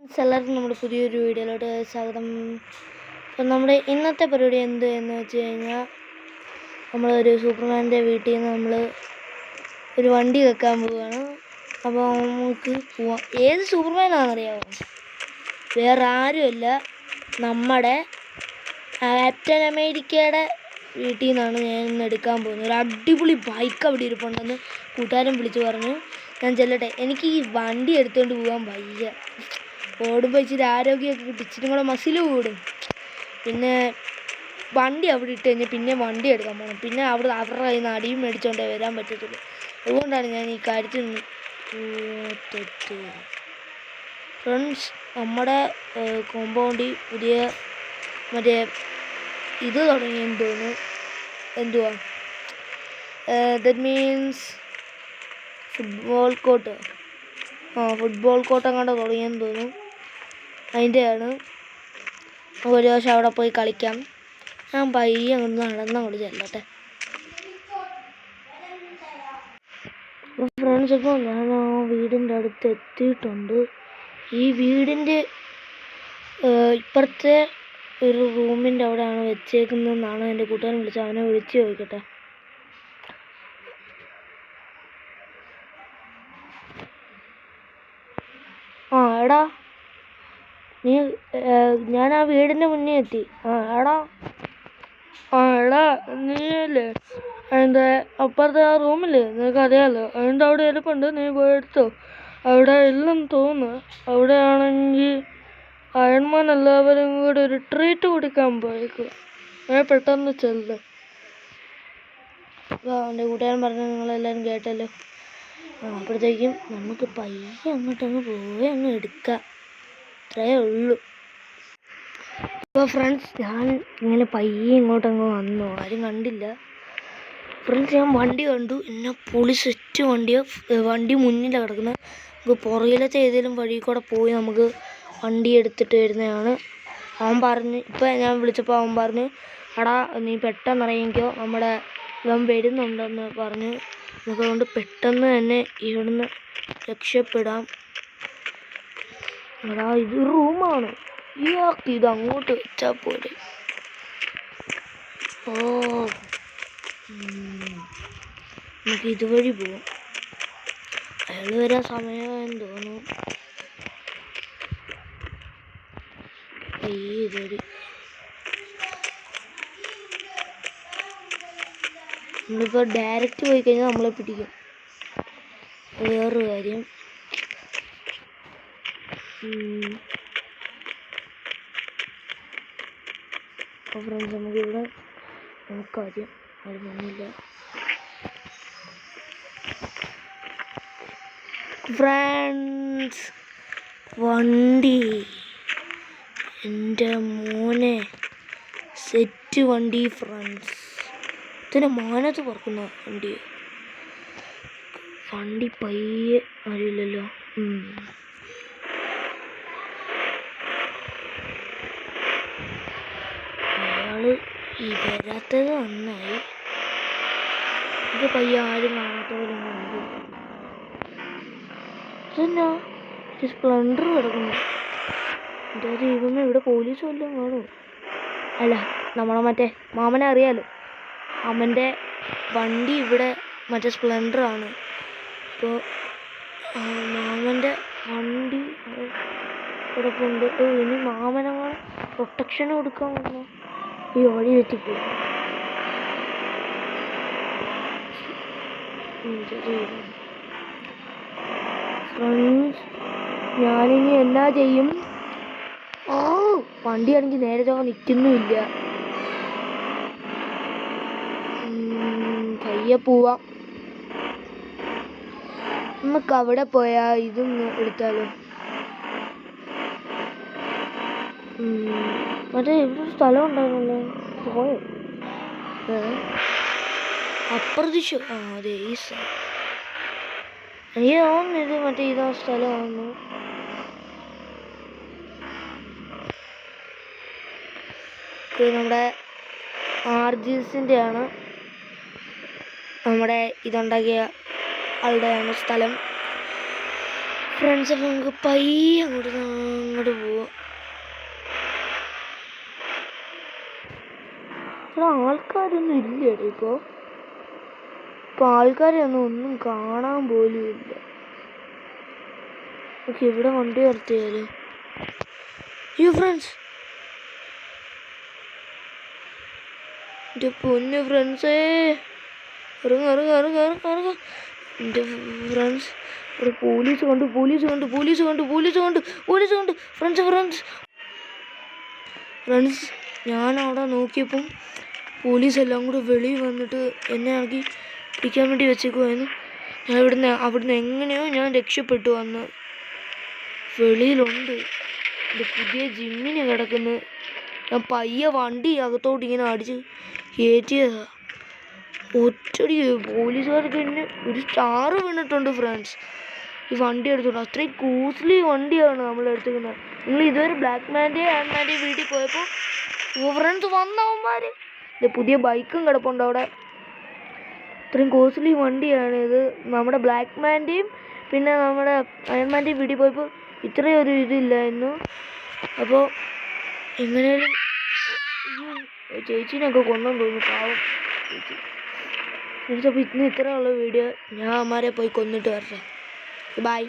എല്ലാവർക്കും നമ്മുടെ പുതിയൊരു വീഡിയോയിലോട്ട് സ്വാഗതം. അപ്പം നമ്മുടെ ഇന്നത്തെ പരിപാടി എന്ത് എന്ന് വെച്ച് കഴിഞ്ഞാൽ നമ്മളൊരു സൂപ്പർമാൻ്റെ വീട്ടിൽ നിന്ന് നമ്മൾ ഒരു വണ്ടി വെക്കാൻ പോവുകയാണ്. അപ്പോൾ നമുക്ക് പോവാം. ഏത് സൂപ്പർമാനാണെന്നറിയാമോ? വേറെ ആരുമല്ല, നമ്മുടെ ക്യാപ്റ്റൻ അമേരിക്കയുടെ വീട്ടിൽ നിന്നാണ് ഞാൻ ഇന്ന് എടുക്കാൻ പോകുന്നത്. ഒരു അടിപൊളി ബൈക്ക് അവിടെ ഇരിപ്പുണ്ടെന്ന് കൂട്ടുകാരൻ വിളിച്ച് പറഞ്ഞു. ഞാൻ ചെല്ലട്ടെ. എനിക്ക് ഈ വണ്ടി എടുത്തുകൊണ്ട് പോകാൻ വയ്യ. ഓടുമ്പോൾ ഇച്ചിരി ആരോഗ്യമൊക്കെ കിട്ടും, ഇച്ചിരി കൂടെ മസിൽ കൂടും. പിന്നെ വണ്ടി അവിടെ ഇട്ട് കഴിഞ്ഞാൽ പിന്നെ വണ്ടി എടുക്കാൻ പോകണം. പിന്നെ അവരുടെ കയ്യിൽ നിന്ന് അടിയും മേടിച്ചുകൊണ്ടേ വരാൻ പറ്റത്തുള്ളൂ. അതുകൊണ്ടാണ് ഞാൻ ഈ കാര്യത്തിൽ ഫ്രണ്ട്സ്, നമ്മുടെ കോമ്പൗണ്ടിൽ പുതിയ മറ്റേ ഇത് തുടങ്ങിയെന്ന് തോന്നുന്നു. എന്തുവാ ദറ്റ് മീൻസ് ഫുട്ബോൾ കോർട്ട് അങ്ങോട്ട് തുടങ്ങിയെന്ന് തോന്നുന്നു. അതിൻ്റെയാണ്. ഒരു ദിവസം അവിടെ പോയി കളിക്കാം. ഞാൻ പയ്യെ അങ്ങോട്ട് നടന്നങ്ങോട്ട് ചെല്ലട്ടെ. ഫ്രണ്ട്സ്, ഇപ്പോൾ ഞാൻ ആ വീടിൻ്റെ അടുത്ത് എത്തിയിട്ടുണ്ട്. ഈ വീടിൻ്റെ ഇപ്പുറത്തെ ഒരു റൂമിൻ്റെ അവിടെയാണ് വെച്ചേക്കുന്നതെന്നാണ് എൻ്റെ കൂട്ടുകാരൻ വിളിച്ചത്. അവനെ വിളിച്ച് ചോദിക്കട്ടെ. എടാ, ഞാൻ ആ വീടിൻ്റെ മുന്നേ എത്തി. എടാ നീയല്ലേ അതിൻ്റെ അപ്പുറത്തെ ആ റൂമില്ലേ, നിനക്കറിയാമല്ലോ, അതിൻ്റെ അവിടെ ഇരിപ്പുണ്ട്. നീ പോയി എടുത്തോ. അവിടെ ഇല്ലെന്ന് തോന്നുന്നു. അവിടെയാണെങ്കിൽ അയൺമാൻ എല്ലാവരും കൂടി ഒരു ട്രീറ്റ് കൊടുക്കാൻ പോയേക്കും. പെട്ടെന്ന് ചെല്ല്. എൻ്റെ കൂട്ടുകാരൻ പറഞ്ഞ നിങ്ങളെല്ലാവരും കേട്ടല്ലോ. അപ്പോഴത്തേക്കും നമുക്ക് പയ്യെ അങ്ങോട്ടങ്ങ് പോയി അങ്ങ് എടുക്കാം. അത്രയേ ഉള്ളൂ. അപ്പോൾ ഫ്രണ്ട്സ്, ഞാൻ ഇങ്ങനെ പയ്യെ ഇങ്ങോട്ടങ്ങ് വന്നു. ആരും കണ്ടില്ല. ഫ്രണ്ട്സ്, ഞാൻ വണ്ടി കണ്ടു. എന്നെ പൊളി സെറ്റ് വണ്ടി മുന്നിലാണ് കിടക്കുന്നത്. നമുക്ക് പുറകിലത്തെ ഏതെങ്കിലും വഴി കൂടെ പോയി നമുക്ക് വണ്ടി എടുത്തിട്ട് വരുന്നതാണ്. അവൻ പറഞ്ഞ്, ഇപ്പം ഞാൻ വിളിച്ചപ്പോൾ അവൻ പറഞ്ഞ്, എടാ നീ പെട്ടെന്ന് ഇറങ്ങിക്കോ, നമ്മുടെ ഇവൻ വരുന്നുണ്ടെന്ന് പറഞ്ഞ്. നമുക്കതുകൊണ്ട് പെട്ടെന്ന് തന്നെ ഇവിടുന്ന് രക്ഷപ്പെടാം. എടാ, ഇത് റൂമാണ്. ഇയാൾക്ക് ഇത് അങ്ങോട്ട് വെച്ചാൽ പോലെ. നമുക്ക് ഇതുവഴി പോവാം. അയാൾ വരാൻ സമയമായെന്ന് തോന്നുന്നു. ഇതുവഴി നമ്മളിപ്പോൾ ഡയറക്റ്റ് പോയി കഴിഞ്ഞാൽ നമ്മളെ പിടിക്കും. വേറൊരു കാര്യം, ഫ്രണ്ട്സ്, നമുക്കിവിടെ നോക്കാദ്യം. ആരും വന്നില്ല. ഫ്രണ്ട്സ്, വണ്ടി എൻ്റെ മോനെ സെറ്റ് വണ്ടി. ഫ്രണ്ട്സ്, ഇതിനെ മാനത്ത് പറക്കുന്ന വണ്ടി പയ്യെ അറിയില്ലല്ലോ. അയാള് ഈ വരാത്തത് നന്നായി. ഇത് പയ്യെ ആരും കാണാത്ത പോലെ കണ്ടു. ഇതെന്നാ സ്പ്ലെൻഡർ കിടക്കുന്നു. എന്താ ദൈവമേ, ഇവിടെ പോലീസ് വല്ലതും കാണുമോ? അല്ല, നമ്മളെ മറ്റേ മാമനെ അറിയാലോ, അവൻ്റെ വണ്ടി ഇവിടെ മറ്റേ സ്പ്ലെൻഡറാണ്. അപ്പോൾ മാമൻ്റെ വണ്ടി കിടപ്പുണ്ട്. ഇനി മാമനങ്ങനെ പ്രൊട്ടക്ഷൻ കൊടുക്കാൻ വന്നു. ഈ വഴി തെറ്റിപ്പോയി. ഫ്രണ്ട്സ്, ഞാനിനി എന്നാ ചെയ്യും? വണ്ടിയാണെങ്കിൽ നേരെ ചൊവ്വ നിൽക്കുന്നുമില്ല. പയ്യെ പോവാം. നമുക്ക് അവിടെ പോയാൽ ഇതൊന്ന് എടുത്താലോ? മറ്റേ ഇവിടെ സ്ഥലം ഉണ്ടായിരുന്നല്ലോ, പോയോ? അപ്രതീക്ഷ. അതെ, ഈ സ്ഥലം എനിക്ക് തോന്നുന്നു ഇത് മറ്റേ ഇതാ സ്ഥലമാണെന്ന്. നമ്മുടെ ആർജിസിൻ്റെ ആണ്, നമ്മുടെ ഇതുണ്ടാക്കിയ ആളുടെയാണ് സ്ഥലം. ഫ്രണ്ട്സ്, അപ്പോൾ നമുക്ക് പയ്യെ അങ്ങോട്ട് പോവാം. ഇവിടെ ആൾക്കാരൊന്നും ഇല്ലടേ ഇപ്പോൾ ആൾക്കാരെയൊന്നും ഒന്നും കാണാൻ പോലും ഇല്ല. ഓക്കെ, ഇവിടെ വണ്ടി നിർത്തിയാലോ. അയ്യോ ഫ്രണ്ട്സ്, എൻ്റെ പൊന്നു ഫ്രണ്ട്സേ, ഇറങ്ങ. എൻ്റെ ഫ്രണ്ട്സ്, ഒരു പോലീസ് കണ്ടു. ഫ്രണ്ട്സ്, ഞാൻ അവിടെ നോക്കിയപ്പം പോലീസ് എല്ലാം കൂടെ വെളിയിൽ വന്നിട്ട് എന്നെ ആക്കി പിടിക്കാൻ വേണ്ടി വെച്ചേക്കുമായിരുന്നു. ഞാൻ അവിടുന്ന് എങ്ങനെയോ ഞാൻ രക്ഷപ്പെട്ടു. വന്ന് വെളിയിലുണ്ട് എൻ്റെ പുതിയ ജിമ്മിന് കിടക്കുന്നു. ഞാൻ പയ്യെ വണ്ടി അകത്തോട്ട് ഇങ്ങനെ അടിച്ച് കയറ്റിയതാ. ഒറ്റടി പോലീസുകാർക്ക് എന്നെ ഒരു സ്റ്റാർ വീണിട്ടുണ്ട് ഫ്രണ്ട്സ്. ഈ വണ്ടി എടുത്തോണ്ട് അത്രയും കോസ്റ്റ്ലി വണ്ടിയാണ് നമ്മൾ എടുത്തിരിക്കുന്നത്. നിങ്ങൾ ഇതുവരെ ബ്ലാക്ക് മാൻ്റെയും ആൻമാൻ്റെയും വീട്ടിൽ പോയപ്പോൾ ഫ്രണ്ട്സ് വന്നവന്മാർ എൻ്റെ പുതിയ ബൈക്കും കിടപ്പുണ്ട് അവിടെ. ഇത്രയും കോസ്റ്റ്ലി വണ്ടിയാണ് ഇത്. നമ്മുടെ ബ്ലാക്ക് മാൻ്റെയും പിന്നെ നമ്മുടെ അയൺമാൻ്റെയും വീട്ടിൽ പോയപ്പോൾ ഇത്രയും ഒരു ഇതില്ലായിരുന്നു. അപ്പോൾ എങ്ങനെയാലും ചേച്ചീനൊക്കെ കൊന്നെന്ന് തോന്നുന്നു, പാവം ചേച്ചി. അപ്പോൾ ഇന്ന് ഇത്രയുള്ള വീഡിയോ. ഞാൻ അമ്മാരെ പോയി കൊന്നിട്ട് വരട്ടെ. ബൈ.